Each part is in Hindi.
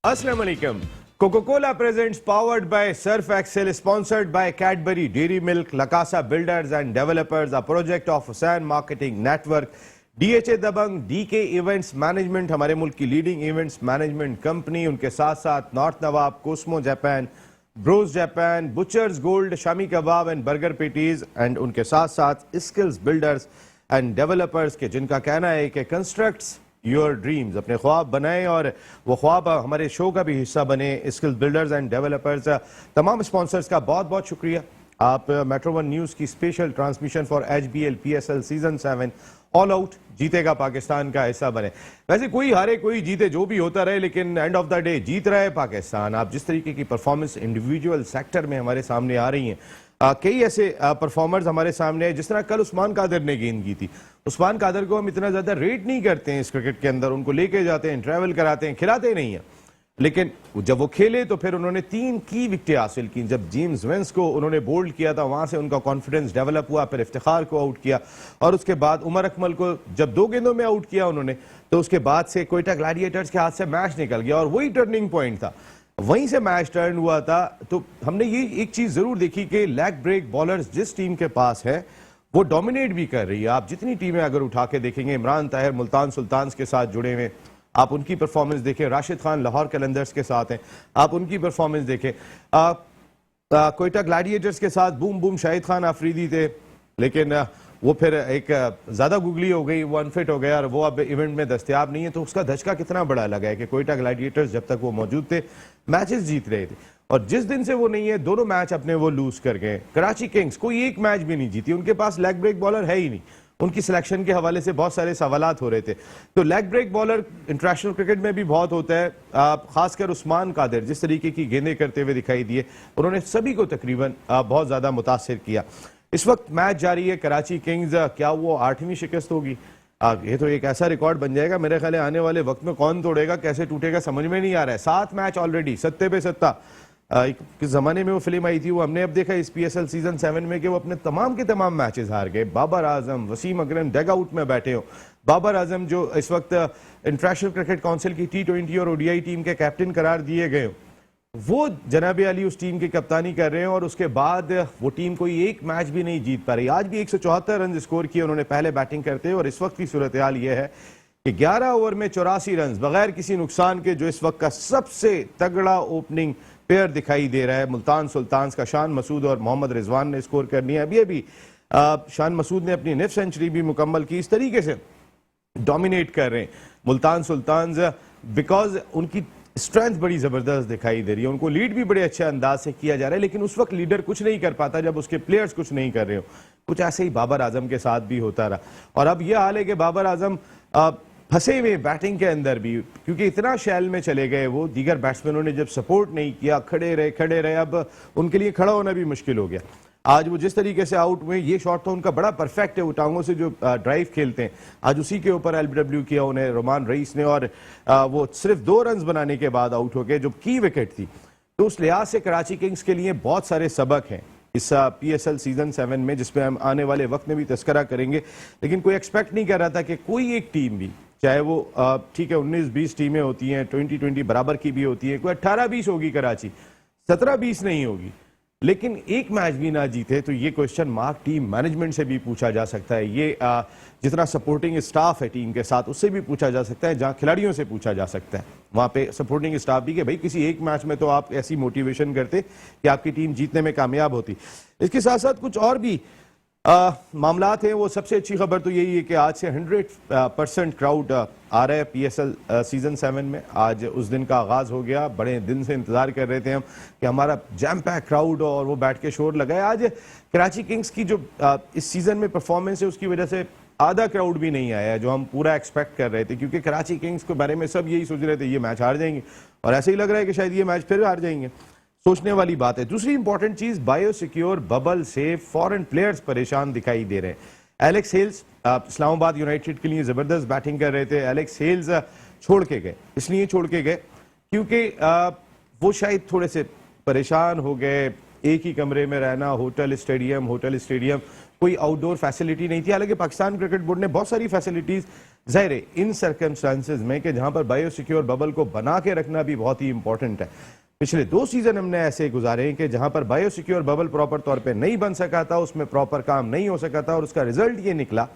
Assalamu alaikum. Coca-Cola presents powered by Surf Excel, sponsored by Cadbury Dairy Milk, Lakasa Builders and Developers, a project of Hussain Marketing Network, DHA Dabang, DK Events Management, हमारे मुल्क की लीडिंग इवेंट्स मैनेजमेंट कंपनी, उनके साथ साथ North Nawab, Cosmo Japan, Bros Japan, Butchers Gold, shami kebab and burger patties, and उनके साथ साथ स्किल्स बिल्डर्स एंड डेवलपर्स के, जिनका कहना है कि कंस्ट्रक्ट्स योर ड्रीम्स, अपने ख्वाब बनाएं और वो ख्वाब हमारे शो का भी हिस्सा बने। स्किल्स बिल्डर्स एंड डेवलपर्स, तमाम स्पॉन्सर्स का बहुत बहुत शुक्रिया। आप मेट्रो वन न्यूज़ की special transmission for HBL PSL season 7 all out जीतेगा पाकिस्तान का हिस्सा बने। वैसे कोई हारे कोई जीते, जो भी होता रहे, लेकिन एंड ऑफ द डे जीत रहा है पाकिस्तान। आप जिस तरीके की परफॉर्मेंस इंडिविजुअल सेक्टर में हमारे सामने आ रही हैं, कई ऐसे परफॉर्मर्स हमारे सामने है, जिस तरह कल उस्मान कादर ने गेंद की थी। उस्मान कादर को हम इतना ज्यादा रेट नहीं करते हैं इस क्रिकेट के अंदर, उनको लेके जाते हैं, ट्रैवल कराते हैं, खिलाते नहीं है, लेकिन जब वो खेले तो फिर उन्होंने 3 की विकेटें हासिल की। जब जेम्स वेंस को उन्होंने बोल्ड किया था, वहां से उनका कॉन्फिडेंस डेवलप हुआ, फिर इफ्तिखार को आउट किया और उसके बाद उमर अकमल को जब 2 गेंदों में आउट किया उन्होंने, तो उसके बाद से कोयटा ग्लैडिएटर्स के हाथ से मैच निकल गया और वही टर्निंग पॉइंट था, वहीं से मैच टर्न हुआ था। तो हमने ये एक चीज जरूर देखी कि लेग ब्रेक बॉलर्स जिस टीम के पास है वो डोमिनेट भी कर रही है। आप जितनी टीमें अगर उठा के देखेंगे, इमरान ताहिर मुल्तान सुल्तान्स के साथ जुड़े हुए, आप उनकी परफॉर्मेंस देखें, राशिद खान लाहौर कैलेंडर्स के साथ हैं, आप उनकी परफॉर्मेंस देखें, कोयटा ग्लैडिएटर्स के साथ बूम बूम शाहिद खान आफरीदी थे, लेकिन वो फिर एक ज्यादा गुगली हो गई, वो अनफिट हो गया और वो अब इवेंट में दस्तयाब नहीं है। तो उसका धचका कितना बड़ा लगा है कि कोयटा ग्लैडिएटर्स जब तक वो मौजूद थे मैचेस जीत रहे थे, और जिस दिन से वो नहीं है दोनों मैच अपने वो लूज कर गए। कराची किंग्स कोई एक मैच भी नहीं जीती, उनके पास लेग ब्रेक बॉलर है ही नहीं। उनकी सिलेक्शन के हवाले से बहुत सारे सवालात हो रहे थे। तो leg break bowler international cricket में भी बहुत होता है, खासकर उस्मान कादिर जिस तरीके की गेंदें करते हुए दिखाई दिए, उन्होंने सभी को तकरीबन बहुत ज्यादा मुतासिर किया। इस वक्त मैच जारी है, कराची किंग्स क्या वो 8वीं शिकस्त होगी? ये तो एक ऐसा रिकॉर्ड बन जाएगा, मेरे ख्याल है आने वाले वक्त में कौन तोड़ेगा, कैसे टूटेगा, समझ में नहीं आ रहा है। 7 मैच ऑलरेडी, सत्ते पे सत्ता। किस जमाने में वो फिल्म आई थी, वो हमने अब देखा इस PSL सीजन 7 में कि वो अपने तमाम के तमाम मैचेस हार गए। बाबर आजम, वसीम अकरम डग आउट में बैठे हो। बाबर आजम जो इस वक्त इंटरनेशनल क्रिकेट काउंसिल की T20 और ODI टीम के कैप्टन करार दिए गए हो, वो जनाब अली उस टीम की कप्तानी कर रहे हैं और उसके बाद वो टीम कोई एक मैच भी नहीं जीत पा रही। आज भी 174 रन स्कोर किए उन्होंने पहले बैटिंग करते, और इस वक्त की सूरत हाल ये है कि 11 ओवर में 84 रन बगैर किसी नुकसान के, जो इस वक्त का सबसे तगड़ा ओपनिंग पेयर दिखाई दे रहा है। मुल्तान सुल्तान्स का शान मसूद और मोहम्मद रिजवान ने स्कोर करनी है। अभी शान मसूद ने अपनी निफ सेंचुरी भी मुकम्मल की। इस तरीके से डोमिनेट कर रहे हैं मुल्तान सुल्तान्स, बिकॉज उनकी स्ट्रेंथ बड़ी जबरदस्त दिखाई दे रही है। उनको लीड भी बड़े अच्छे अंदाज से किया जा रहा है, लेकिन उस वक्त लीडर कुछ नहीं कर पाता जब उसके प्लेयर्स कुछ नहीं कर रहे हो। कुछ ऐसे ही बाबर आजम के साथ भी होता रहा, और अब यह हाल है कि बाबर आजम फंसे हुए बैटिंग के अंदर भी, क्योंकि इतना शैल में चले गए वो, दीगर बैट्समैनों ने जब सपोर्ट नहीं किया, खड़े रहे, अब उनके लिए खड़ा होना भी मुश्किल हो गया। आज वो जिस तरीके से आउट हुए, ये शॉट तो उनका बड़ा परफेक्ट है, वो टांगों से जो ड्राइव खेलते हैं, आज उसी के ऊपर LBW किया उन्हें रोमान रईस ने, और वो सिर्फ 2 रन बनाने के बाद आउट हो गए, जो की विकेट थी। तो उस लिहाज से कराची किंग्स के लिए बहुत सारे सबक हैं इस PSL सीजन 7 में, जिसपे हम आने वाले वक्त में भी तस्करा करेंगे। लेकिन कोई एक्सपेक्ट नहीं कर रहा था कि कोई एक टीम भी, चाहे वो ठीक है 19-20 टीमें होती हैं, 20-20 बराबर की भी होती है, कोई 18-20 होगी कराची, 17-20 नहीं होगी, लेकिन एक मैच भी ना जीते, तो ये क्वेश्चन मार्क टीम मैनेजमेंट से भी पूछा जा सकता है। ये जितना सपोर्टिंग स्टाफ है टीम के साथ, उससे भी पूछा जा सकता है, जहां खिलाड़ियों से पूछा जा सकता है वहां पे सपोर्टिंग स्टाफ भी, कि भाई किसी एक मैच में तो आप ऐसी मोटिवेशन करते कि आपकी टीम जीतने में कामयाब होती। इसके साथ साथ कुछ और भी मामलात हैं। वो सबसे अच्छी खबर तो यही है कि आज से 100% क्राउड आ रहा है PSL सीजन 7 में। आज उस दिन का आगाज हो गया, बड़े दिन से इंतजार कर रहे थे हम कि हमारा जैम पैक क्राउड और वो बैठ के शोर लगाए। आज कराची किंग्स की जो इस सीजन में परफॉर्मेंस है, उसकी वजह से आधा क्राउड भी नहीं आया, जो हम पूरा एक्सपेक्ट कर रहे थे, क्योंकि कराची किंग्स के बारे में सब यही सोच रहे थे ये मैच हार जाएंगे, और ऐसे ही लग रहा है कि शायद ये मैच फिर हार जाएंगे। सोचने वाली बात है। दूसरी इंपॉर्टेंट चीज, बायोसिक्योर बबल से फॉरेन प्लेयर्स परेशान दिखाई दे रहे हैं। एलेक्स हेल्स इस्लामाबाद यूनाइटेड के लिए जबरदस्त बैटिंग कर रहे थे। एलेक्स हेल्स छोड़ के गए, इसलिए छोड़ के गए क्योंकि वो शायद थोड़े से परेशान हो गए। एक ही कमरे में रहना, होटल स्टेडियम, कोई आउटडोर फैसिलिटी नहीं थी। हालांकि पाकिस्तान क्रिकेट बोर्ड ने बहुत सारी फैसिलिटीज जाहिर है इन सर्कमस्टांसेस में कि जहां पर बायोसिक्योर बबल को बना के रखना भी बहुत ही इंपॉर्टेंट है। पिछले 2 सीजन हमने ऐसे गुजारे हैं कि जहां पर बायोसिक्योर बबल प्रॉपर तौर पे नहीं बन सका था, उसमें प्रॉपर काम नहीं हो सका था और उसका रिजल्ट ये निकला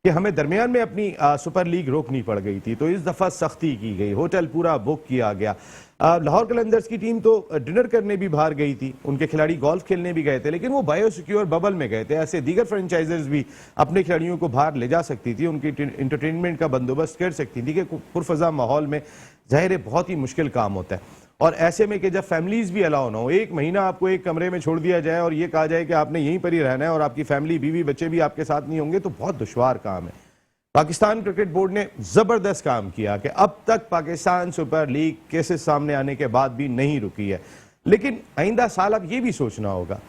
कि हमें दरमियान में अपनी सुपर लीग रोकनी पड़ गई थी। तो इस दफा सख्ती की गई, होटल पूरा बुक किया गया। लाहौर कलंदर्स की टीम तो डिनर करने भी बाहर गई थी, उनके खिलाड़ी गोल्फ खेलने भी गए थे, लेकिन वो बायोसिक्योर बबल में गए थे। ऐसे दीगर फ्रेंचाइजर्स भी अपने खिलाड़ियों को बाहर ले जा सकती थी, उनकी इंटरटेनमेंट का बंदोबस्त कर सकती थी कि पुरफजा माहौल में जाहिर है बहुत ही मुश्किल काम होता है। और ऐसे में कि जब फैमिलीज भी अलाउ ना हो, 1 महीना आपको एक कमरे में छोड़ दिया जाए और ये कहा जाए कि आपने यहीं पर ही रहना है और आपकी फैमिली, बीवी, बच्चे भी आपके साथ नहीं होंगे, तो बहुत दुश्वार काम है। पाकिस्तान क्रिकेट बोर्ड ने जबरदस्त काम किया कि अब तक पाकिस्तान सुपर लीग केसेस सामने आने के बाद भी नहीं रुकी है। लेकिन आइंदा साल अब ये भी सोचना होगा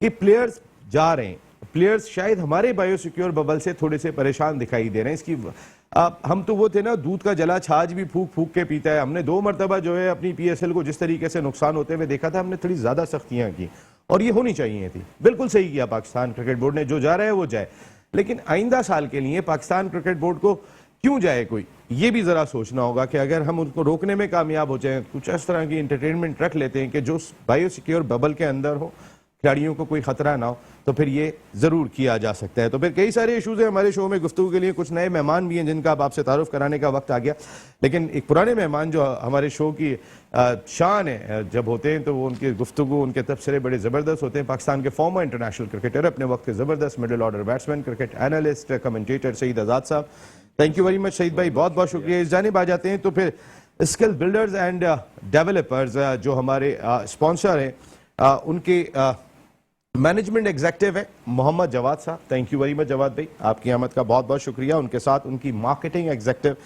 कि प्लेयर्स जा रहे हैं, प्लेयर्स शायद हमारे बायोसिक्योर बबल से थोड़े से परेशान दिखाई दे रहे हैं। इसकी हम तो वो थे ना, दूध का जला छाछ भी फूक फूक के पीता है। हमने 2 मरतबा जो है अपनी PSL को जिस तरीके से नुकसान होते हुए देखा था, हमने थोड़ी ज्यादा सख्तियां की और ये होनी चाहिए थी। बिल्कुल सही किया पाकिस्तान क्रिकेट बोर्ड ने, जो जा रहा है वो जाए। लेकिन आइंदा साल के लिए पाकिस्तान क्रिकेट बोर्ड को क्यों जाए कोई, ये भी जरा सोचना होगा कि अगर हम उनको रोकने में कामयाब हो जाए, कुछ इस तरह की एंटरटेनमेंट रख लेते हैं कि जो बायोसिक्योर बबल के अंदर हो, खिलाड़ियों को कोई खतरा ना हो, तो फिर ये जरूर किया जा सकता है। तो फिर कई सारे इशूज हैं हमारे शो में गुफ्तगू के लिए। कुछ नए मेहमान भी हैं जिनका अब आपसे तारुफ कराने का वक्त आ गया, लेकिन एक पुराने मेहमान जो हमारे शो की शान है, जब होते हैं तो वो उनकी गुफ्तगू, उनके तबसरे बड़े जबरदस्त होते हैं। पाकिस्तान के फॉर्मर इंटरनेशनल क्रिकेटर, अपने वक्त के जबरदस्त middle order batsman, cricket analyst, commentator Saeed Azad साहब, thank you very much Saeed भाई, बहुत बहुत शुक्रिया। इस जानिब आ जाते हैं तो फिर स्किल बिल्डर्स एंड डेवलपर्स जो हमारे स्पॉन्सर हैं, उनके मैनेजमेंट एग्जीक्यूटिव है Mohammad Jawad sahab, thank you very much Jawad भाई, आपकी आमद का बहुत बहुत शुक्रिया। उनके साथ उनकी मार्केटिंग एग्जीक्यूटिव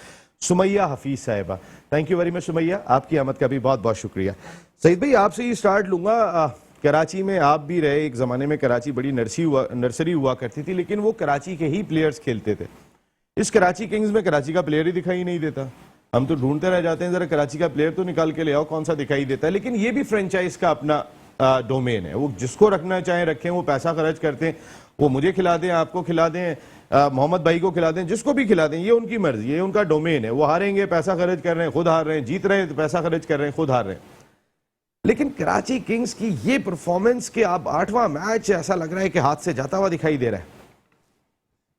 सुमैया हफीज साहिबा, thank you very much Sumaiya, आपकी आमद का भी बहुत बहुत शुक्रिया। सईद भाई आपसे ही स्टार्ट लूंगा। कराची में आप भी रहे, एक जमाने में कराची बड़ी नर्सरी हुआ करती थी, लेकिन वो कराची के ही प्लेयर्स खेलते थे। इस कराची किंग्स में कराची का प्लेयर ही दिखाई नहीं देता। हम तो ढूंढते रह जाते हैं, जरा कराची का प्लेयर तो निकाल के ले आओ, कौन सा दिखाई देता है। लेकिन ये भी फ्रेंचाइज का अपना डोमेन है, वो जिसको रखना चाहें रखें, वो पैसा खर्च करते हैं, वो मुझे खिला दें, आपको खिला दें, मोहम्मद भाई को खिला दें, जिसको भी खिला दें, ये उनकी मर्जी है, उनका डोमेन है। वो हारेंगे, पैसा खर्च कर रहे हैं, खुद हार रहे हैं, जीत रहे हैं तो पैसा खर्च कर रहे हैं, खुद हार रहे हैं। लेकिन कराची किंग्स की ये परफॉर्मेंस के अब 8वां मैच ऐसा लग रहा है कि हाथ से जाता हुआ दिखाई दे रहा है।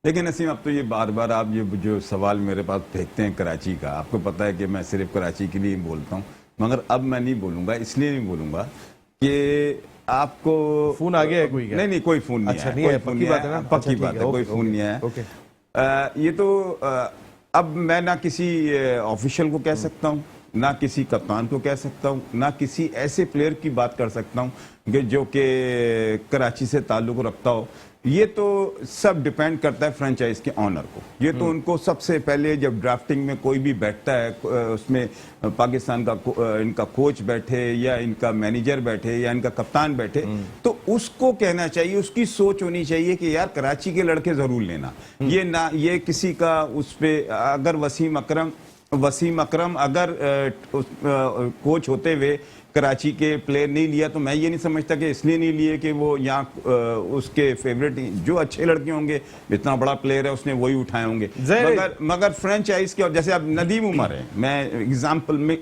लेकिन नसीम, अब तो ये बार बार आप ये जो सवाल मेरे पास फेंकते हैं कराची का, आपको पता है कि मैं सिर्फ कराची के लिए बोलता हूँ, मगर अब मैं नहीं बोलूंगा, इसलिए नहीं बोलूंगा कि आपको फोन आ गया है कोई? नहीं, कोई फोन नहीं अच्छा, है, नहीं है, पक्की बात है ना? पक्की बात है, कोई फोन नहीं है। ये तो अब मैं ना किसी ऑफिशियल को कह सकता हूँ, ना किसी कप्तान को कह सकता हूँ, ना किसी ऐसे प्लेयर की बात कर सकता हूँ कि जो कि कराची से ताल्लुक रखता हो। ये तो सब डिपेंड करता है फ्रेंचाइज के ऑनर को। ये तो उनको सबसे पहले जब ड्राफ्टिंग में कोई भी बैठता है, उसमें पाकिस्तान का इनका कोच बैठे या इनका मैनेजर बैठे या इनका कप्तान बैठे, तो उसको कहना चाहिए, उसकी सोच होनी चाहिए कि यार कराची के लड़के जरूर लेना। ये ना ये किसी का उस पे, अगर वसीम अकरम अगर कोच होते हुए कराची के प्लेयर नहीं लिया, तो मैं ये नहीं समझता कि इसलिए नहीं लिए कि वो यहाँ उसके फेवरेट जो अच्छे लड़के होंगे, इतना बड़ा प्लेयर है उसने वही उठाए होंगे। मगर फ्रेंचाइज के, और जैसे अब नदीम उमर है, मैं एग्जांपल में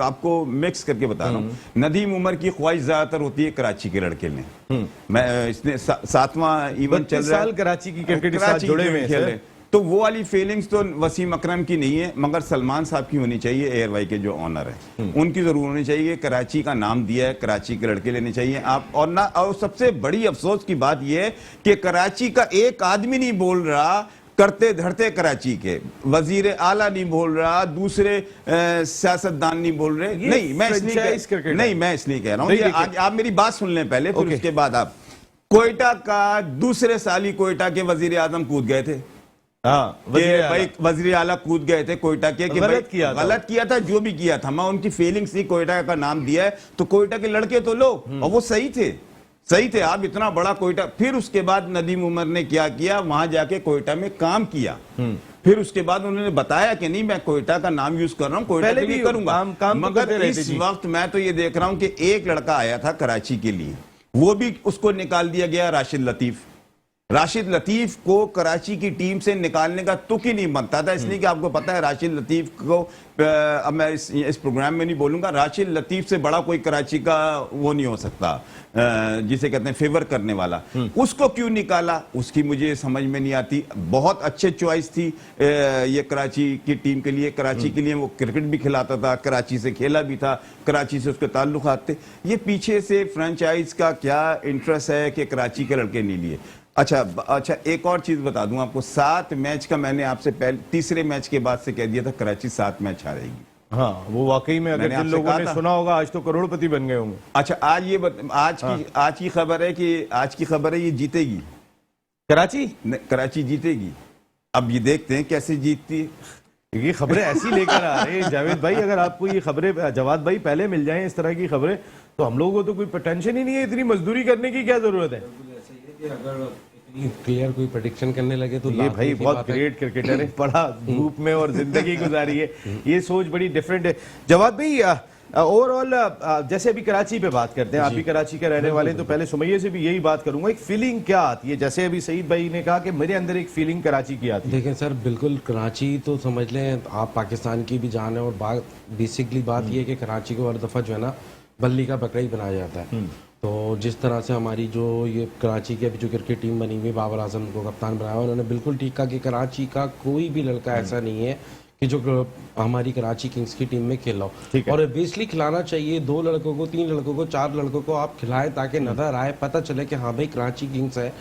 आपको मिक्स करके बता रहा हूँ, नदीम उमर की ख्वाहिश ज्यादातर होती है कराची के लड़के ने। मैं इसने 7वां इवेंट चल रहा है, कराची की क्रिकेट के साथ जुड़े हुए हैं, तो वो वाली फीलिंग्स तो वसीम अकरम की नहीं है, मगर सलमान साहब की होनी चाहिए। एयरवाई के जो ऑनर है उनकी जरूर होनी चाहिए। कराची का नाम दिया है, कराची के लड़के लेने चाहिए आप। और सबसे बड़ी अफसोस की बात यह है कि कराची का एक आदमी नहीं बोल रहा, करते धरते कराची के वजीर आला नहीं बोल रहा, दूसरे सियासतदान नहीं बोल रहे। नहीं, मैं इसलिए कह रहा हूँ, आप मेरी बात सुन लें पहले, फिर उसके बाद आप। कोयटा का दूसरे साल ही कोयटा के वजीर आजम कूद गए थे। भाई वजीर आला कूद गए थे कोयटा के कि गलत किया था, जो भी किया था। मैं उनकी फीलिंग्स थी, कोयटा का नाम दिया है तो कोयटा के लड़के तो लो, और वो सही थे। आप इतना बड़ा कोयटा, फिर उसके बाद नदीम उमर ने क्या किया, वहां जाके कोयटा में काम किया। फिर उसके बाद उन्होंने बताया कि नहीं, मैं कोयटा का नाम यूज कर रहा हूं, कोयटा के लिए करूंगा। मगर इस वक्त मैं तो ये देख रहा हूं कि एक लड़का आया था कराची के लिए, वो भी उसको निकाल दिया गया, राशिद लतीफ। राशिद लतीफ को कराची की टीम से निकालने का तुक ही नहीं बनता था, इसलिए कि आपको पता है राशिद लतीफ को, अब मैं इस प्रोग्राम में नहीं बोलूंगा, राशिद लतीफ से बड़ा कोई कराची का वो नहीं हो सकता, जिसे कहते हैं फेवर करने वाला। उसको क्यों निकाला, उसकी मुझे समझ में नहीं आती। बहुत अच्छे चॉइस थी ये कराची की टीम के लिए, कराची के लिए वो क्रिकेट भी खिलाता था, कराची से खेला भी था, कराची से उसके ताल्लुकात थे। ये पीछे से फ्रेंचाइज का क्या इंटरेस्ट है कि कराची के लड़के नहीं लिए। अच्छा, एक और चीज बता दूं आपको, 7 मैच का मैंने आपसे पहले तीसरे मैच के बाद से कह दिया था कराची 7 मैच हारेगी। हाँ, वो वाकई में अगर जिन लोगों ने सुना होगा आज तो करोड़पति बन गए होंगे। अच्छा, आज की खबर है कि ये जीतेगी कराची जीतेगी। अब ये देखते हैं कैसे जीतती है। ये खबरें ऐसी लेकर आ रहे हैं जावेद भाई, अगर आपको ये खबरें जवाद भाई पहले मिल जाएं इस तरह की खबरें, तो हम लोगों को तो कोई टेंशन ही नहीं है, इतनी मजदूरी करने की क्या जरूरत है। अगर इतनी क्लियर कोई प्रेडिक्शन करने लगे तो ये भाई बहुत ग्रेट क्रिकेटर है, बड़ा धूप में और जिंदगी गुजारी है, ये सोच बड़ी डिफरेंट है। जवाद भाई, ओवरऑल जैसे अभी कराची पे बात करते हैं, आप भी कराची के रहने वाले हैं, तो पहले सुमैया से भी यही बात करूंगा, एक फीलिंग क्या आती है? जैसे अभी सईद भाई ने कहा कि मेरे अंदर एक फीलिंग कराची की आती है। देखें सर, बिल्कुल कराची तो समझ लें आप पाकिस्तान की भी जान है, और बेसिकली बात ये है कि कराची को हर दफा जो है ना बल्ली का बकरा ही बनाया जाता है। तो जिस तरह से हमारी जो ये कराची की अभी जो क्रिकेट टीम बनी हुई, बाबर आजम को कप्तान बनाया, उन्होंने बिल्कुल ठीक कहा कि कराची का कोई भी लड़का ऐसा नहीं है कि जो हमारी कराची किंग्स की टीम में खेला हो, और ऑब्वियसली खिलाना चाहिए। 2 लड़कों को, 3 लड़कों को, 4 लड़कों को आप खिलाएं ताकि नजर आए, पता चले कि हाँ भाई कराची किंग्स है।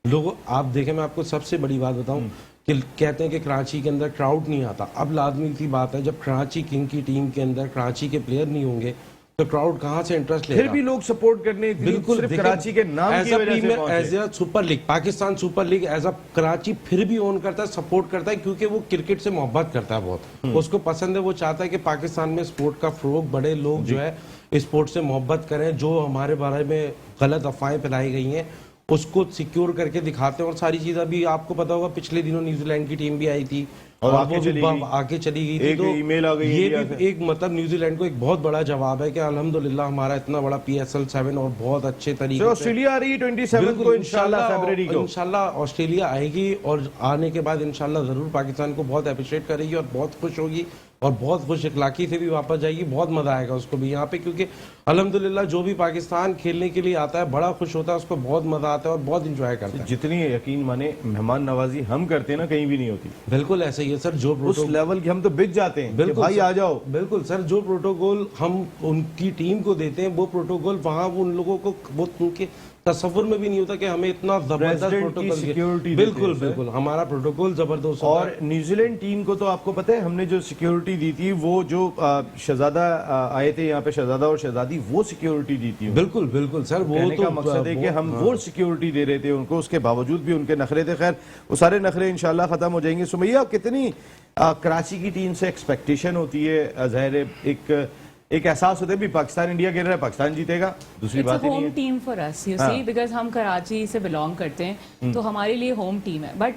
लोग आप देखें, मैं आपको सबसे बड़ी बात बताऊं कि कहते हैं कि कराची के अंदर क्राउड नहीं आता। अब लाजमी सी बात है, जब कराची किंग की टीम के अंदर कराची के प्लेयर नहीं होंगे तो क्राउड कहां से इंटरेस्ट लेगा? फिर भी लोग सपोर्ट करने बिल्कुल सिर्फ कराची के नाम की वजह से पहुंचे। As a super league, Pakistan Super League as a Karachi फिर भी ओन करता है, सपोर्ट करता है, क्योंकि वो क्रिकेट से मोहब्बत करता है बहुत, उसको पसंद है। वो चाहता है कि पाकिस्तान में स्पोर्ट का फरोग बढ़े, लोग जो है स्पोर्ट से मोहब्बत करें, जो हमारे बारे में गलत अफवाहें फैलाई गई हैं उसको सिक्योर करके दिखाते हैं। और सारी चीज, अभी आपको पता होगा पिछले दिनों न्यूजीलैंड की टीम भी आई थी और आके चली गई थी, तो ईमेल आ गई। ये भी एक मतलब न्यूजीलैंड को एक बहुत बड़ा जवाब है कि अल्हम्दुलिल्लाह हमारा इतना बड़ा PSL 7 और बहुत अच्छे तरीके से ऑस्ट्रेलिया आ रही है 27 को इंशाल्लाह फरवरी को। इंशाल्लाह ऑस्ट्रेलिया आएगी और आने के बाद इंशाल्लाह जरूर पाकिस्तान को बहुत अप्रिशिएट करेगी और बहुत खुश होगी और बहुत खुश इखलाकी से भी वापस जाएगी। बहुत मजा आएगा उसको भी यहाँ पे, क्योंकि अल्हम्दुलिल्लाह जो भी पाकिस्तान खेलने के लिए आता है बड़ा खुश होता है, उसको बहुत मजा आता है और बहुत इंजॉय करता है। जितनी यकीन माने मेहमान नवाजी हम करते हैं ना, कहीं भी नहीं होती। बिल्कुल ऐसा ही है सर, जो उस लेवल की हम तो बिक जाते हैं। बिल्कुल भाई आ जाओ। बिल्कुल सर, जो प्रोटोकॉल हम उनकी टीम को देते हैं वो प्रोटोकॉल वहां उन लोगों को वो उनके तस्वुर में भी नहीं होता कि हमें इतना जबरदस्त प्रोटोकॉल सिक्योरिटी। बिल्कुल बिल्कुल, हमारा प्रोटोकॉल जबरदस्त। और न्यूजीलैंड टीम को तो आपको पता है हमने जो सिक्योरिटी दी थी, वो जो शहजादा आए थे यहाँ पे, शहजादा और शहजादी, वो सिक्योरिटी दी थी। बिल्कुल बिल्कुल सर, वो तो मकसद है कि हम वो सिक्योरिटी दे रहे थे उनको, उसके बावजूद भी उनके नखरे थे। खैर वो सारे नखरे इंशाल्लाह खत्म हो जाएंगे। सुमैया, कितनी कराची की टीम से एक्सपेक्टेशन होती है? जाहिर है एक एहसास होता है भी पाकिस्तान इंडिया खेल रहा है, पाकिस्तान जीतेगा, दूसरी बात ही नहीं है। Home team for us, you see, because हम कराची से बिलोंग करते हैं तो हमारे लिए होम टीम है। But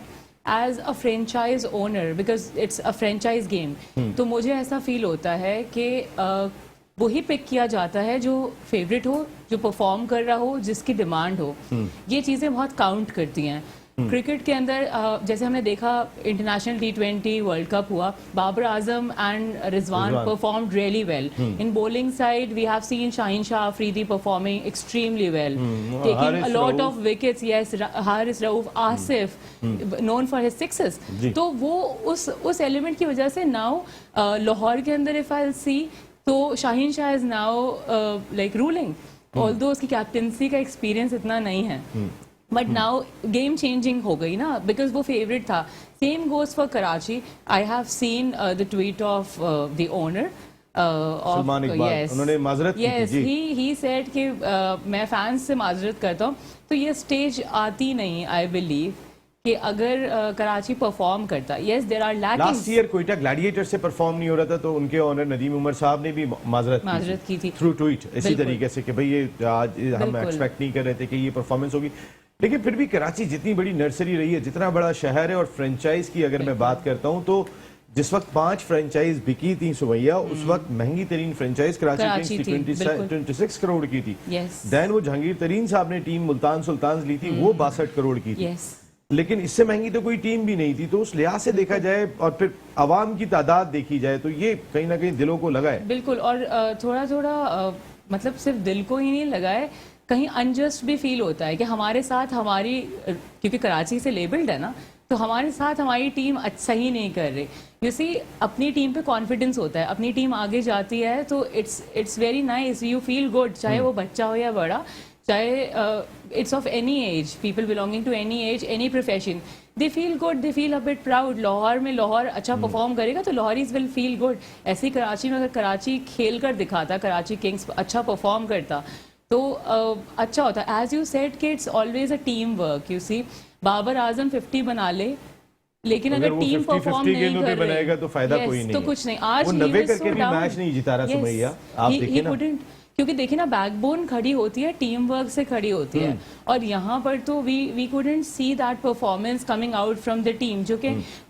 as a franchise owner, because it's a franchise game, तो मुझे ऐसा फील होता है कि वही पिक किया जाता है जो फेवरेट हो, जो परफॉर्म कर रहा हो, जिसकी डिमांड हो। ये चीज़ें बहुत काउंट करती हैं क्रिकेट के अंदर। जैसे हमने देखा इंटरनेशनल T20 वर्ल्ड कप हुआ, Babar Azam and Rizwan performed really well. In bowling side we have seen Shaheen Shah Afridi performing extremely well, taking a lot of wickets. Yes, Haris Rauf, Asif known for his sixes. तो वो उस एलिमेंट की वजह से नाउ लाहौर के अंदर इफ आई सी, तो Shaheen Shah is now like ruling, although उसकी कैप्टनसी का एक्सपीरियंस इतना नहीं है। बट नाउ गेम चेंजिंग हो गई ना, बिकॉज वो फेवरेट था। Same goes for Karachi. I have seen the tweet of the owner Salman Iqbal, उन्होंने माजरत की थी। यस, ही सेड कि मैं फैंस से माजरत करता हूँ। तो ये स्टेज आती नहीं, आई बिलीव, कि अगर कराची परफॉर्म करता। Yes, there are lackings. Last year Quetta gladiator से परफॉर्म नहीं हो रहा था, तो उनके ओनर नदीम उमर साहब ने भी माजरत की थी थ्रू ट्वीट, इसी तरीके से कि भाई ये आज हम एक्सपेक्ट नहीं कर रहे थे कि ये परफॉर्मेंस होगी। लेकिन फिर भी कराची जितनी बड़ी नर्सरी रही है, जितना बड़ा शहर है, और फ्रेंचाइज की अगर मैं बात करता हूँ तो जिस वक्त 5 फ्रेंचाइज बिकी थी सुमैया, उस वक्त महंगी तरीन फ्रेंचाइज कराची की 26 करोड़ की थी। देन वो जहांगीर तरीन साहब ने टीम मुल्तान सुल्तान ली थी, वो 62 करोड़ की थी। लेकिन इससे महंगी तो कोई टीम भी नहीं थी, तो उस लिहाज से देखा जाए और फिर आवाम की तादाद देखी जाए तो ये कहीं ना कहीं दिलों को लगा है। बिल्कुल। और थोड़ा थोड़ा मतलब सिर्फ दिल को ही नहीं लगा है, कहीं अनजस्ट भी फील होता है कि हमारे साथ हमारी क्योंकि कराची से लेबल्ड है ना, तो हमारे साथ हमारी टीम अच्छा ही नहीं कर रही। यू सी, अपनी टीम पे कॉन्फिडेंस होता है, अपनी टीम आगे जाती है तो it's very nice, you feel good, चाहे वो बच्चा हो या बड़ा, चाहे it's of any age, people belonging to any age, any profession, they feel good, they feel a bit proud. Lahore में लाहौर अच्छा परफॉर्म करेगा तो लाहौरीज विल फील गुड। ऐसे ही कराची में अगर कराची खेल कर दिखाता, कराची किंग्स अच्छा परफॉर्म करता तो अच्छा होता। एज यू सेड कि it's always a team work. You see, Babar Azam 50 बना ले, लेकिन अगर वो टीम 50-50 परफॉर्म नहीं गेंदों पे कर बनाएगा तो फायदा Yes, कोई नहीं तो है। कुछ नहीं। आज वो he 90 was करके so भी down. मैच नहीं जिता रहा Yes, सुमैया, आप he देखिए ना। couldn't, क्योंकि देखिए ना, बैकबोन खड़ी होती है, टीम वर्क से खड़ी होती है, और यहाँ पर तो we couldn't see that performance coming out from the team.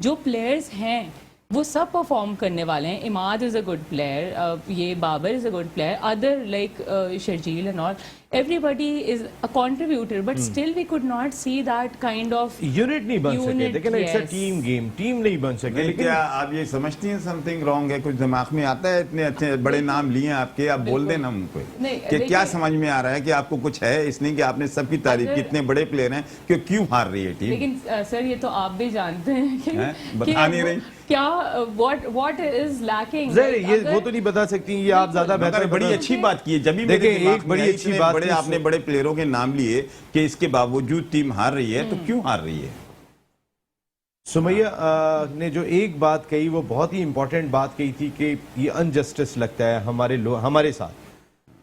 जो प्लेयर्स हैं वो सब परफॉर्म करने वाले हैं। Imad is a good player, ये Babar is a good player, other like Sharjeel and all, everybody is a contributor, but still we could not see that kind of unit नहीं बन सके। unit, देखिए ना, it's a yes. Team game, team नहीं बन सके। नहीं, लेकिन क्या आप ये समझती हैं समथिंग रॉन्ग है? कुछ दिमाग में आता है? इतने अच्छे बड़े नाम लिए हैं आपके, आप बोल देना उनको नहीं, कि क्या देखिए- समझ में आ रहा है कि आपको कुछ है, इसलिए कि आपने सबकी तारीफ की, इतने बड़े प्लेयर हैं कि क्यों हार रही है टीम? लेकिन सर ये तो आप भी जानते हैं कि हैं? बता नहीं रही। क्या what is lacking, ज़ाहिर है, ये अगर- वो तो नहीं बता सकती, ये आप ज्यादा मगर बेहतर बड़ी बता- अच्छी बात की है। जब भी देखिए, मेरे दिमाग एक में बड़ी आई, अच्छी इतने बात बड़े थी, आपने बड़े प्लेयरों के नाम लिए कि इसके बावजूद टीम हार रही है, तो क्यों हार रही है? सुमैया ने जो एक बात कही वो बहुत ही इंपॉर्टेंट बात कही थी कि ये अनजस्टिस लगता है हमारे साथ,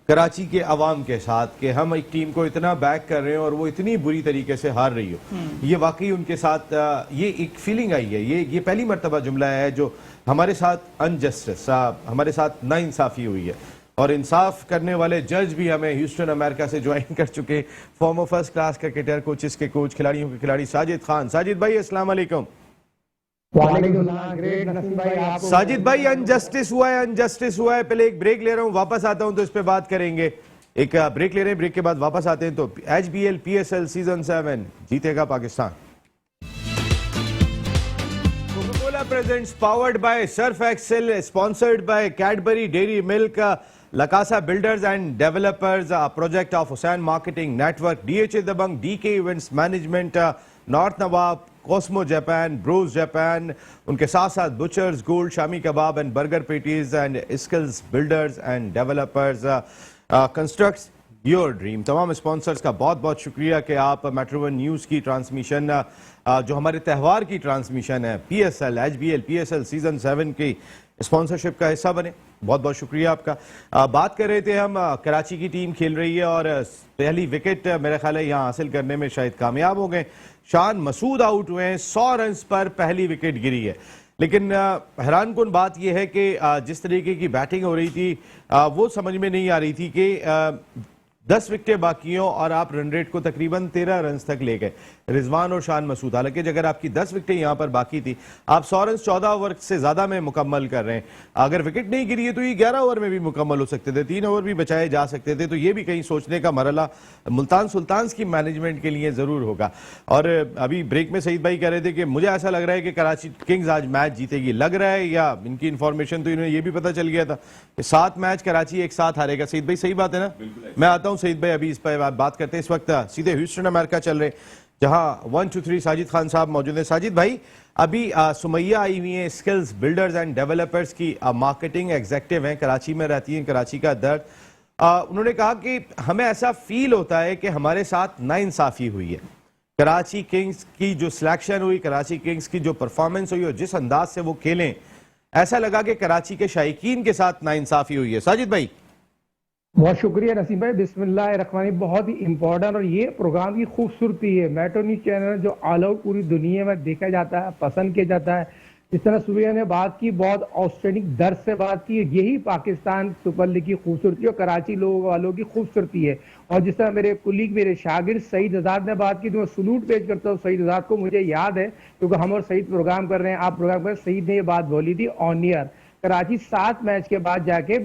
कराची के अवाम के साथ, कि हम एक टीम को इतना बैक कर रहे हैं और वो इतनी बुरी तरीके से हार रही हो। ये वाकई उनके साथ ये एक फीलिंग आई है। ये पहली मर्तबा जुमला है जो हमारे साथ अनजस्टिस, हमारे साथ नाइंसाफी हुई है। और इंसाफ करने वाले जज भी हमें ह्यूस्टन अमेरिका से ज्वाइन कर चुके, farmer first class cricketer, coaches के कोच, खिलाड़ियों के खिलाड़ी साजिद खान। साजिद भाई अस्सलाम वालेकुम। साजिद भाई, अनजस्टिस हुआ है। पहले एक ब्रेक ले रहा हूं, वापस आता हूं तो इस पे बात करेंगे। एक ब्रेक ले रहे हैं, ब्रेक के बाद वापस आते हैं। तो HBL PSL सीजन 7 जीतेगा Pakistan. Coca-Cola presents powered by Surf Excel, sponsored by Cadbury Dairy Milk, Lakasa Builders and Developers, a project of Hussain Marketing Network, DHA Dabang, DK Events Management, North Nawab, Cosmo Japan, Bros Japan, उनके साथ साथ Butchers Gold, Shami Kebab and Burger Patties, and Skills Builders and Developers constructs your dream. तमाम स्पॉन्सर्स का बहुत बहुत शुक्रिया कि आप मेट्रो वन न्यूज़ की ट्रांसमिशन, जो हमारे त्यौहार की ट्रांसमिशन है, PSL HBL PSL सीजन 7 की स्पॉन्सरशिप का हिस्सा बने। बहुत बहुत शुक्रिया आपका। बात कर रहे थे हम, कराची की टीम खेल रही है और पहली विकेट मेरा ख्याल है यहाँ हासिल करने में शायद कामयाब हो गए। शान मसूद आउट हुए हैं, 100 रन पर पहली विकेट गिरी है। लेकिन हैरान कुन बात यह है कि जिस तरीके की बैटिंग हो रही थी वो समझ में नहीं आ रही थी कि 10 विकेटें बाकी हों और आप रन रेट को तकरीबन 13 रन तक ले गए, रिजवान और शान मसूद। हालांकि अगर आपकी 10 विकेटें यहां पर बाकी थी, आप 100 रन 14 ओवर से ज्यादा में मुकम्मल कर रहे हैं। अगर विकेट नहीं गिरी है तो ये 11 ओवर में भी मुकम्मल हो सकते थे, 3 ओवर भी बचाए जा सकते थे। तो ये भी कहीं सोचने का मरहला मुल्तान सुल्तान्स की मैनेजमेंट के लिए जरूर होगा। और अभी ब्रेक में सईद भाई कह रहे थे कि मुझे ऐसा लग रहा है कि कराची किंग्स आज मैच जीतेगी, लग रहा है, या इनकी इंफॉर्मेशन तो इन्हें ये भी पता चल गया था कि 7 मैच कराची एक साथ हारेगा। सईद भाई सही बात है ना? मैं आता हूं सईद भाई, अभी इस पर बात करते हैं। इस वक्त सीधे ह्यूस्टन अमेरिका चल रहे, जहां 1 2 3 साजिद खान साहब मौजूद हैं। साजिद भाई, अभी सुमैया आई हुई हैं, स्किल्स बिल्डर्स एंड डेवलपर्स की मार्केटिंग एग्जेक्टिव हैं, कराची में रहती हैं, कराची का दर्द। उन्होंने कहा कि हमें ऐसा फील होता है कि हमारे साथ नाइंसाफी हुई है। कराची किंग्स की जो सिलेक्शन हुई, कराची किंग्स की जो परफॉर्मेंस हुई और जिस अंदाज से वो खेलें, ऐसा लगा कि कराची के शायकीन के साथ नाइंसाफी हुई है। साजिद भाई, बहुत शुक्रिया नसीम भाई, बिस्मिल्लाहिर्रहमानिर्रहीम। बहुत ही इंपॉर्टेंट और ये प्रोग्राम की खूबसूरती है। मेट्रो न्यूज चैनल जो ऑल आउट पूरी दुनिया में देखा जाता है, पसंद किया जाता है। जिस तरह सुबह ने बात की, बहुत आउटस्टैंडिंग दर्द से बात की, यही पाकिस्तान सुपर लीग की खूबसूरती और कराची लोगों वालों की खूबसूरती है। और जिस तरह मेरे कुलीग, मेरे शागिर्द सईद आजाद ने बात की, तो मैं सलूट पेश करता हूँ सईद आजाद को। मुझे याद है क्योंकि हम और सईद प्रोग्राम कर रहे हैं, आप प्रोग्राम कर रहे हैं, सईद ने ये बात बोली थी ऑन ईयर। कराची 7 मैच के बाद जाके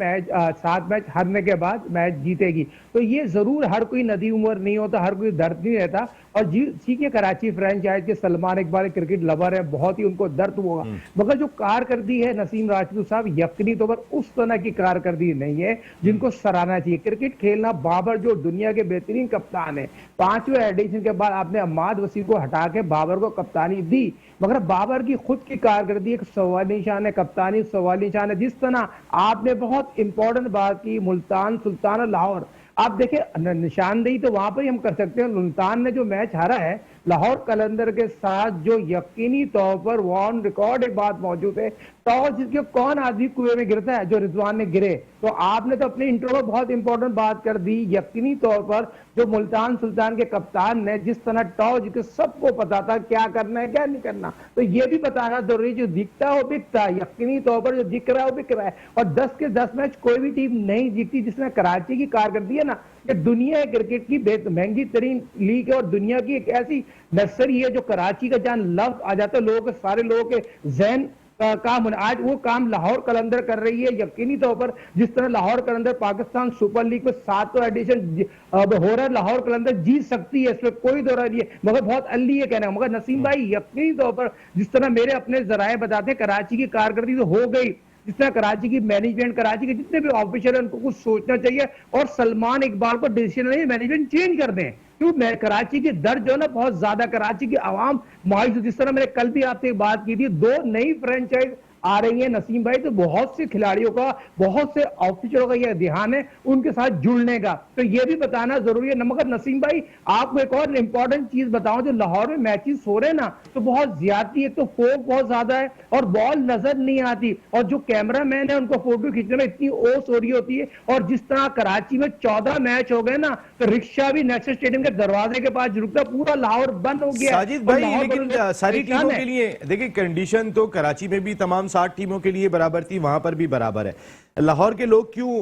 7 मैच हारने के बाद मैच जीतेगी। तो ये जरूर हर कोई नदी उम्र नहीं होता, हर कोई दर्द नहीं रहता। और ठीक है, कराची फ्रेंचाइज के सलमान इकबाल क्रिकेट लवर है, बहुत ही उनको दर्द होगा, मगर जो कारकर्दी है नसीम राजपूत साहब, यकीनी तौर पर उस तरह की कारकर्दी नहीं है जिनको सराहना चाहिए। क्रिकेट खेलना, बाबर जो दुनिया के बेहतरीन कप्तान है, 5वें एडिशन के बाद आपने अम्माद वसीम को हटा के बाबर को कप्तानी दी, मगर बाबर की खुद की कारकर्दी एक सवाल निशान है, कप्तानी सवाल निशान है। जिस तरह आपने बहुत इंपॉर्टेंट बात की, मुल्तान, सुल्तान और लाहौर, आप देखें निशानदेही तो वहां पर ही हम कर सकते हैं। मुल्तान ने जो मैच हारा है लाहौर कलंदर के साथ, जो यकीनी तौर पर ऑन रिकॉर्ड एक बात मौजूद है, टॉस जिसके कौन आदमी कुएं में गिरता है, जो रिजवान ने गिरे। तो आपने तो अपने इंट्रो में बहुत इंपॉर्टेंट बात कर दी। यकीनी तौर पर जो मुल्तान सुल्तान के कप्तान ने जिस तरह टॉस जिसके सबको पता था क्या करना है क्या नहीं करना, तो ये भी बताना जरूरी, जो दिखता है वो बिकता है। यकीनी तौर पर जो दिख रहा है वो बिक रहा है। और 10 के 10 मैच कोई भी टीम नहीं जीती। जिसने कराची की कारकर्दी है ना, ये दुनिया क्रिकेट की महंगी तरीन लीग है और दुनिया की एक ऐसी नर्सरी है जो कराची का जहां लव आ जाता है, लोगों के सारे लोगों के जहन काम, आज वो काम लाहौर कलंदर कर रही है। यकीनी तौर पर जिस तरह लाहौर कलंदर पाकिस्तान सुपर लीग में 7वां एडिशन हो रहा है, लाहौर कलंदर जीत सकती है, इसमें कोई दो राय नहीं है, मगर बहुत अल्ली है कहना। मगर नसीम भाई यकीनी तौर पर जिस तरह मेरे अपने जराए बताते, कराची की कारकर्दी तो हो गई, जिस तरह कराची की मैनेजमेंट, कराची के जितने भी ऑफिसर हैं उनको कुछ सोचना चाहिए और सलमान इकबाल को डिसीजन नहीं, मैनेजमेंट चेंज कर दें। क्यों, मैं कराची की दर्द जो है ना बहुत ज्यादा, कराची की आवाम मायूस। जिस तरह मैंने कल भी आपसे बात की थी, 2 नई फ्रेंचाइज आ रही है नसीम भाई, तो बहुत से खिलाड़ियों का, बहुत से ऑफिसरों का यह ध्यान है उनके साथ जुड़ने का, तो यह भी बताना जरूरी है। मगर नसीम भाई आपको एक और इंपॉर्टेंट चीज बताऊं, जो लाहौर में मैचेस हो रहे हैं ना, तो बहुत ज्यादा है, तो फोक बहुत ज्यादा है और बॉल नजर नहीं आती, और जो कैमरामैन है उनको फोटो खींचने में इतनी ओस हो रही होती है। और जिस तरह कराची में 14 मैच हो गए ना, तो रिक्शा भी नेशनल स्टेडियम के दरवाजे के पास रुकता, पूरा लाहौर बंद हो गया। साजिद भाई, लेकिन सारी टीमों के लिए देखिए, कंडीशन तो कराची में भी तमाम 60 टीमों के लिए बराबर थी, वहां पर भी बराबर है। लाहौर के लोग क्यों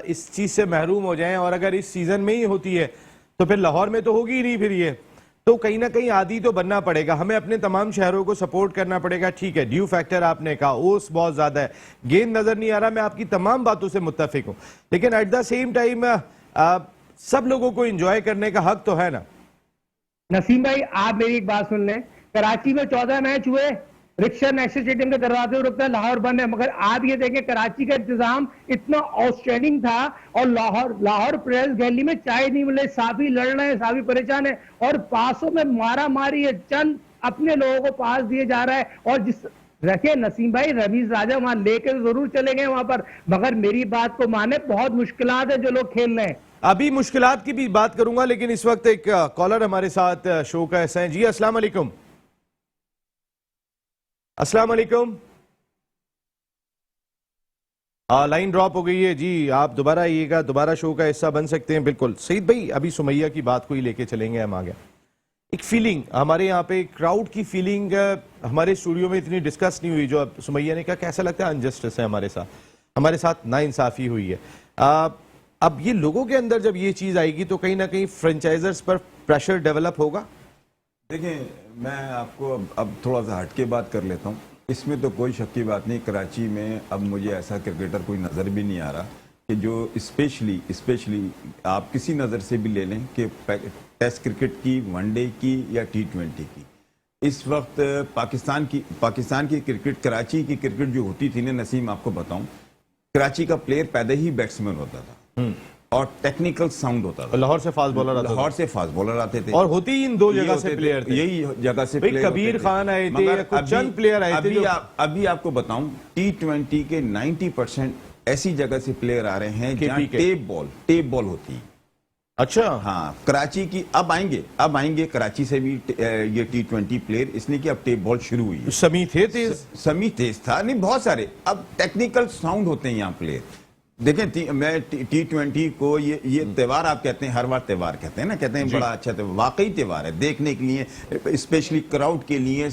इस चीज से महरूम हो जाएं? और अगर इस सीजन में ही होती है तो फिर लाहौर में तो होगी ही नहीं। फिर ये तो कहीं ना कहीं आदी तो बनना पड़ेगा, हमें अपने तमाम शहरों को सपोर्ट करना पड़ेगा। ठीक है, ड्यू फैक्टर आपने कहा, ओस बहुत ज्यादा है, गेंद नजर नहीं आ रहा, मैं आपकी तमाम बातों से मुत्तफिक हूं, लेकिन एट द सेम टाइम सब लोगों को एंजॉय करने का हक तो है ना। नसीम भाई आप मेरी एक बात सुन लें, कराची में 14 मैच हुए, रिक्शा नेशनल स्टेडियम के दरवाजे पर रुकता है, लाहौर बंद है। मगर आप ये देखें, कराची का इंतजाम इतना आउटस्टैंडिंग था, और लाहौर प्रेस गैलरी में चाय नहीं मिले, साफी लड़ रहे हैं, साफी परेशान है, और पासों में मारा मारी है, चंद अपने लोगों को पास दिए जा रहा है। और जिस रखे नसीम भाई, रमीज राजा वहां लेकर जरूर चले गए वहां पर, मगर मेरी बात को माने, बहुत मुश्किलात है जो लोग खेल रहे हैं। अभी मुश्किलात की भी बात करूंगा, लेकिन इस वक्त एक कॉलर हमारे साथ शो का हिस्सा है। जी अस्सलाम वालेकुम। अस्सलाम वालेकुम। लाइन ड्रॉप हो गई है जी, आप दोबारा आइएगा, दोबारा शो का हिस्सा बन सकते हैं। बिल्कुल सईद भाई, अभी सुमैया की बात को ही लेके चलेंगे हम आगे। एक फीलिंग हमारे यहाँ पे, क्राउड की फीलिंग हमारे स्टूडियो में इतनी डिस्कस नहीं हुई, जो अब सुमैया ने कहा, कैसा लगता है अनजस्टिस है हमारे साथ नाइंसाफी हुई है। अब ये लोगों के अंदर जब ये चीज आएगी तो कहीं ना कहीं फ्रेंचाइजर्स पर प्रेशर डेवलप होगा। देखिए, मैं आपको अब थोड़ा सा हट के बात कर लेता हूँ। इसमें तो कोई शक की बात नहीं, कराची में अब मुझे ऐसा क्रिकेटर कोई नज़र भी नहीं आ रहा कि जो स्पेशली आप किसी नज़र से भी ले लें कि टेस्ट क्रिकेट की, वनडे की या T20 की, इस वक्त पाकिस्तान की क्रिकेट, कराची की क्रिकेट जो होती थी ना नसीम, आपको बताऊं, कराची का प्लेयर पैदा ही बैट्समैन होता था और टेक्निकल साउंड होता था। लाहौर से फास्ट बॉलर आते थे, लाहौर से फास्ट बॉलर आते थे, और होती ही इन दो जगह से प्लेयर थे, यही जगह से प्लेयर कबीर खान आए थे, या कुछ चंद प्लेयर आए थे। अभी आपको बताऊं, T20 के 90% ऐसी जगह से प्लेयर आ रहे हैं जहां टेप बॉल होती है। अच्छा, हाँ, कराची की अब आएंगे कराची से भी ये T20 प्लेयर, इसलिए कि अब टेप बॉल शुरू हुई है। समी तेज था नहीं, बहुत सारे अब टेक्निकल साउंड होते हैं यहाँ प्लेयर। देखें मैं T20 को ये त्यौहार आप कहते हैं, हर बार त्यौहार कहते हैं ना, कहते हैं बड़ा अच्छा त्यौहार, वाकई त्यौहार है देखने के लिए, स्पेशली क्राउड के लिए,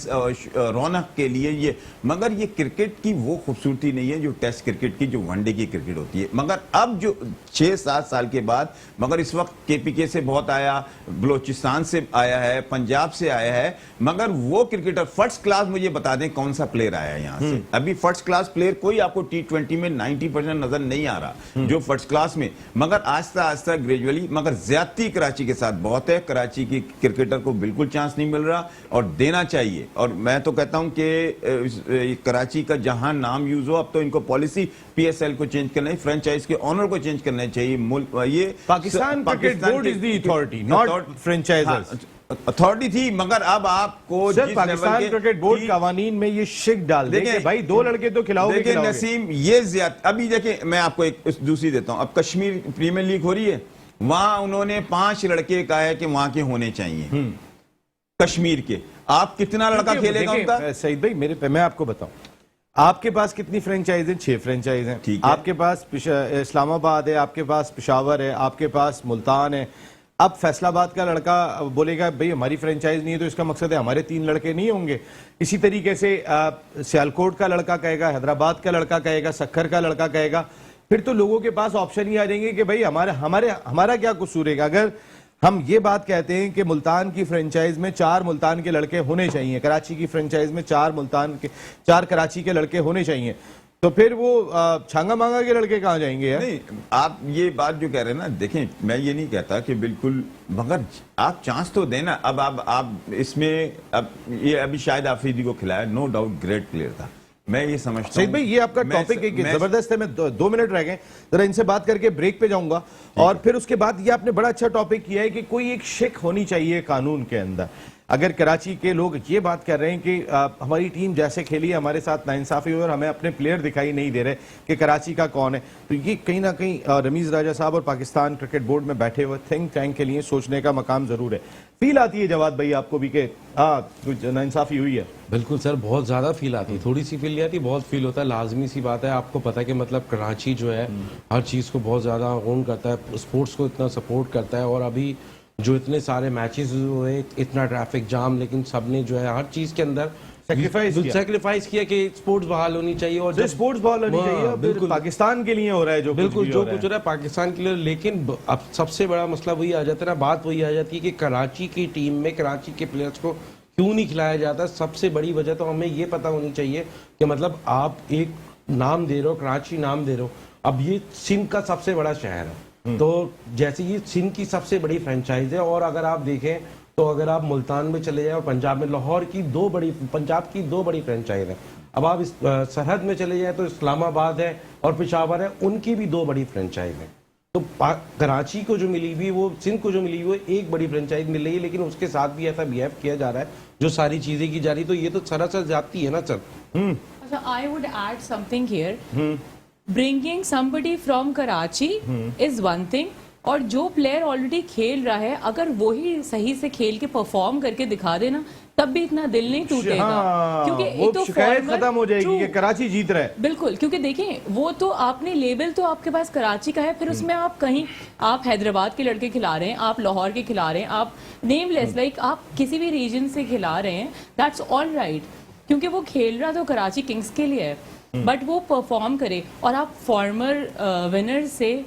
रौनक के लिए ये, मगर ये क्रिकेट की वो खूबसूरती नहीं है जो टेस्ट क्रिकेट की, जो वनडे की क्रिकेट होती है। मगर अब जो 6-7 साल के बाद, मगर इस वक्त KPK से बहुत आया, बलोचिस्तान से आया है, पंजाब से आया है, मगर वो क्रिकेटर फर्स्ट क्लास, मुझे बता दें कौन सा प्लेयर आया है यहाँ से? अभी फर्स्ट क्लास प्लेयर कोई आपको T20 में 90% नजर नहीं आ रहा जो फर्स्ट क्लास में, मगर आस्ता आस्ता ग्रेजुअली, मगर ज्यादती कराची के साथ बहुत है। कराची की क्रिकेटर को बिल्कुल चांस नहीं मिल रहा और देना चाहिए। और मैं तो कहता हूं कि कराची का जहां नाम यूज हो, अब तो इनको पॉलिसी PSL को चेंज करना है, फ्रेंचाइज के ऑनर को चेंज करना चाहिए। ये Pakistan cricket board is the authority, not franchisers. Authority थी, मगर अब आपको सर पाकिस्तान क्रिकेट बोर्ड कवानीन में ये शिक डाल दे कि भाई 2 लड़के तो खिलाओगे। देखिए नसीम, ये ज्यादा, अभी देखिए मैं आपको एक दूसरी देता हूं, अब कश्मीर प्रीमियर लीग हो रही है, वहां उन्होंने 5 लड़के कहा है कि वहां के होने चाहिए कश्मीर के। आप कितना लड़का खेलेगा उनका? सईद भाई मेरे पे, मैं आपको बताऊं, आपके पास कितनी फ्रेंचाइज है? 6 फ्रेंचाइज हैं। ठीक है। आपके पास इस्लामाबाद है, आपके पास पेशावर है, आपके पास मुल्तान है। अब फैसलाबाद का लड़का बोलेगा भाई हमारी फ्रेंचाइज नहीं है, तो इसका मकसद है हमारे 3 लड़के नहीं होंगे। इसी तरीके से सियालकोट का लड़का कहेगा, हैदराबाद का लड़का कहेगा, सक्खर का लड़का कहेगा, फिर तो लोगों के पास ऑप्शन ही आ जाएंगे कि भाई हमारा क्या कसूर है। अगर हम ये बात कहते हैं कि मुल्तान की फ्रेंचाइज में 4 मुल्तान के लड़के होने चाहिए, कराची की फ्रेंचाइज में 4 कराची के लड़के होने चाहिए, तो फिर वो छांगा मांगा के लड़के कहाँ जाएंगे यार? नहीं, आप ये बात जो कह रहे हैं ना, देखें मैं ये नहीं कहता कि बिल्कुल, मगर आप चांस तो देना। अब आप इसमें, अब ये अभी शायद आफरीदी को खिलाया, नो डाउट ग्रेट प्लेयर था, मैं ये समझता हूं। सईद भाई ये आपका टॉपिक एक जबरदस्त है। मैं 2 मिनट रह गए, जरा इनसे बात करके ब्रेक पे जाऊंगा, और फिर उसके बाद ये आपने बड़ा अच्छा टॉपिक किया है कि कोई एक शिक होनी चाहिए कानून के अंदर। अगर कराची के लोग ये बात कर रहे हैं कि हमारी टीम जैसे खेली हमारे साथ नाइंसाफी हुई और हमें अपने प्लेयर दिखाई नहीं दे रहे कि कराची का कौन है, तो ये कहीं ना कहीं रमीज राजा साहब और पाकिस्तान क्रिकेट बोर्ड में बैठे हुए थिंक टैंक के लिए सोचने का मकाम जरूर है। फील आती है जवाद भाई आपको भी कि कुछ नाइंसाफी हुई है? बिल्कुल सर, बहुत ज्यादा फील आती है, थोड़ी सी फील नहीं आती, बहुत फील होता है। लाजमी सी बात है, आपको पता है कि मतलब कराची जो है हर चीज को बहुत ज्यादा ओन करता है, स्पोर्ट्स को इतना सपोर्ट करता है, और अभी जो इतने सारे मैचेस हुए, इतना ट्रैफिक जाम, लेकिन सबने जो है हर चीज के अंदर सेक्रीफाइस किया कि स्पोर्ट्स बहाल होनी चाहिए, और स्पोर्ट्स बहाल होनी चाहिए। बिल्कुल पाकिस्तान के लिए हो रहा है जो बिल्कुल जो कुछ हो रहा है पाकिस्तान के लिए। लेकिन अब सबसे बड़ा मसला वही आ जाता है ना, बात वही आ जाती है कि कराची की टीम में कराची के प्लेयर्स को क्यों नहीं खिलाया जाता। सबसे बड़ी वजह तो हमें ये पता होनी चाहिए कि मतलब आप एक नाम दे रहे हो, कराची नाम दे रहे हो, अब ये सिंध का सबसे बड़ा शहर है, तो जैसे ये सिंध की सबसे बड़ी फ्रेंचाइज है, और अगर आप देखें तो अगर आप मुल्तान में चले जाए और पंजाब में, लाहौर की पंजाब की 2 बड़ी फ्रेंचाइज है। अब आप इस सरहद में चले जाए तो इस्लामाबाद है और पेशावर है, उनकी भी 2 बड़ी फ्रेंचाइज है। तो कराची को जो मिली हुई, वो सिंध को जो मिली हुई एक बड़ी फ्रेंचाइज मिल रही है, लेकिन उसके साथ भी ऐसा बिहेव किया जा रहा है जो सारी चीजें की जा रही, तो ये तो सरासर जाती है ना सर। अच्छा, I would add something here, bringing somebody from Karachi is one thing, और जो प्लेयर ऑलरेडी खेल रहा है अगर वो ही सही से खेल के परफॉर्म करके दिखा देना, तब भी इतना दिल नहीं टूटेगा। क्योंकि वो तो शिकायत खत्म हो जाएगी कि कराची जीत रहा है। बिल्कुल, क्योंकि देखें वो तो आपने लेवल तो आपके पास कराची का है, फिर उसमें आप कहीं आप हैदराबाद के लड़के खिला रहे हैं, आप लाहौर के खिला रहे हैं, आप नेमलेस लाइक आप किसी भी रीजन से खिला रहे हैं, दैट्स ऑल राइट, क्योंकि वो खेल रहा तो कराची किंग्स के लिए है, बट वो परफॉर्म करे। और आप फॉर्मर विनर से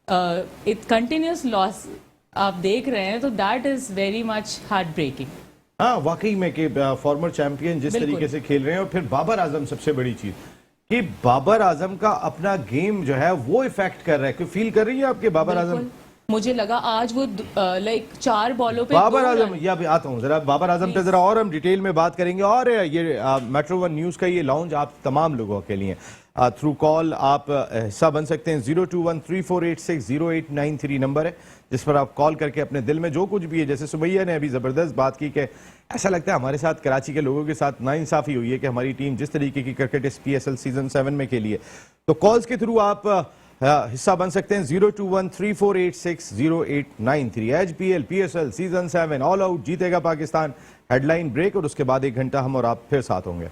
कंटिन्यूस लॉस आप देख रहे हैं, तो that is very much heart breaking. हाँ वाकई में कि फॉर्मर चैंपियन जिस तरीके से खेल रहे हैं, और फिर बाबर आजम सबसे बड़ी चीज कि बाबर आजम का अपना गेम जो है वो इफेक्ट कर रहा है। फील कर रही है आपके बाबर आजम? मुझे लगा आज वो लाइक 4 बॉलों पे बाबर आजम, या भी आता हूँ जरा बाबर आजम पे जरा और हम डिटेल में बात करेंगे। और ये मेट्रो 1 न्यूज का ये लॉन्च आप तमाम लोगों के लिए थ्रू कॉल आप हिस्सा बन सकते हैं। 0213486089 नंबर है जिस पर आप कॉल करके अपने दिल में जो कुछ भी है, जैसे सुमैया ने अभी जबरदस्त बात की कि ऐसा लगता है हमारे साथ कराची के लोगों के साथ नाइंसाफी हुई है कि हमारी टीम जिस तरीके की क्रिकेट इस PSL सीजन 7 में खेली है, तो कॉल्स के थ्रू आप हिस्सा बन सकते हैं। 0213486089। HPL PSL season 7 all out जीतेगा पाकिस्तान, हेडलाइन ब्रेक, और उसके बाद 1 घंटा हम और आप फिर साथ होंगे।